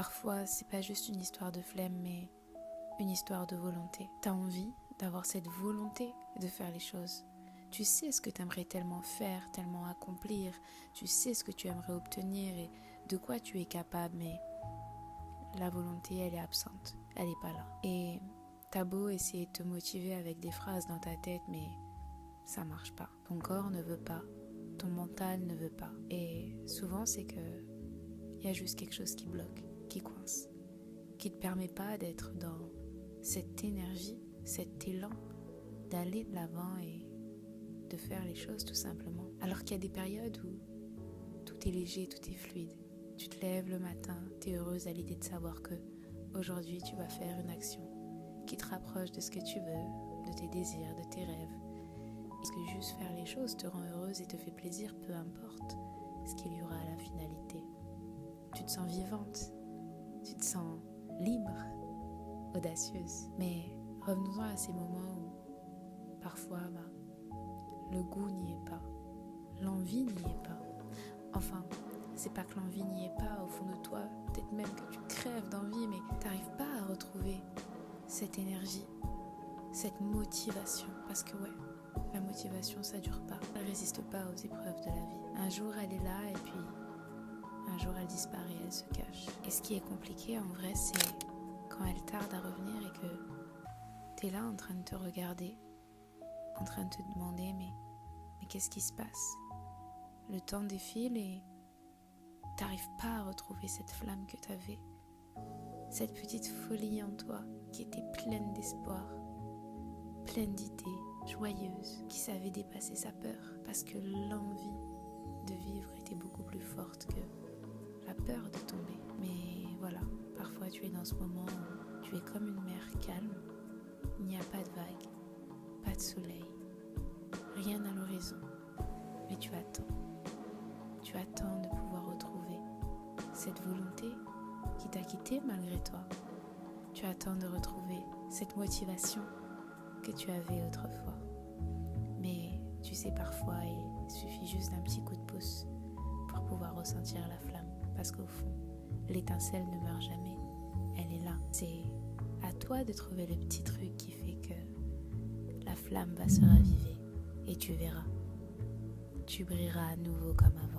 Parfois, c'est pas juste une histoire de flemme, mais une histoire de volonté. T'as envie d'avoir cette volonté de faire les choses. Tu sais ce que tu aimerais tellement faire, tellement accomplir. Tu sais ce que tu aimerais obtenir et de quoi tu es capable, mais la volonté, elle est absente. Elle n'est pas là. Et t'as beau essayer de te motiver avec des phrases dans ta tête, mais ça marche pas. Ton corps ne veut pas. Ton mental ne veut pas. Et souvent, c'est que il y a juste quelque chose qui bloque, qui coince, qui te permet pas d'être dans cette énergie, cet élan, d'aller de l'avant et de faire les choses tout simplement. Alors qu'il y a des périodes où tout est léger, tout est fluide. Tu te lèves le matin, tu es heureuse à l'idée de savoir que aujourd'hui tu vas faire une action qui te rapproche de ce que tu veux, de tes désirs, de tes rêves. Parce que juste faire les choses te rend heureuse et te fait plaisir, peu importe ce qu'il y aura à la finalité. Tu te sens vivante, tu te sens libre, audacieuse. Mais revenons-en à ces moments où parfois le goût n'y est pas, l'envie n'y est pas. Enfin, c'est pas que l'envie n'y est pas au fond de toi, peut-être même que tu crèves d'envie, mais t'arrives pas à retrouver cette énergie, cette motivation. Parce que ouais, la motivation ça dure pas, elle résiste pas aux épreuves de la vie. Un jour elle est là et puis un jour elle disparaît, elle se cache. Et ce qui est compliqué en vrai, c'est quand elle tarde à revenir et que t'es là en train de te regarder, en train de te demander mais qu'est-ce qui se passe? Le temps défile et t'arrives pas à retrouver cette flamme que t'avais, cette petite folie en toi qui était pleine d'espoir, pleine d'idées, joyeuse, qui savait dépasser sa peur parce que l'envie de vivre était beaucoup plus forte que la peur de tomber. Mais voilà, parfois tu es dans ce moment où tu es comme une mer calme, il n'y a pas de vagues, pas de soleil, rien à l'horizon, mais tu attends de pouvoir retrouver cette volonté qui t'a quitté malgré toi. Tu attends de retrouver cette motivation que tu avais autrefois. Mais tu sais, parfois il suffit juste d'un petit coup de pouce pour pouvoir ressentir la flamme. Parce qu'au fond, l'étincelle ne meurt jamais, elle est là. C'est à toi de trouver le petit truc qui fait que la flamme va se raviver et tu verras, tu brilleras à nouveau comme avant.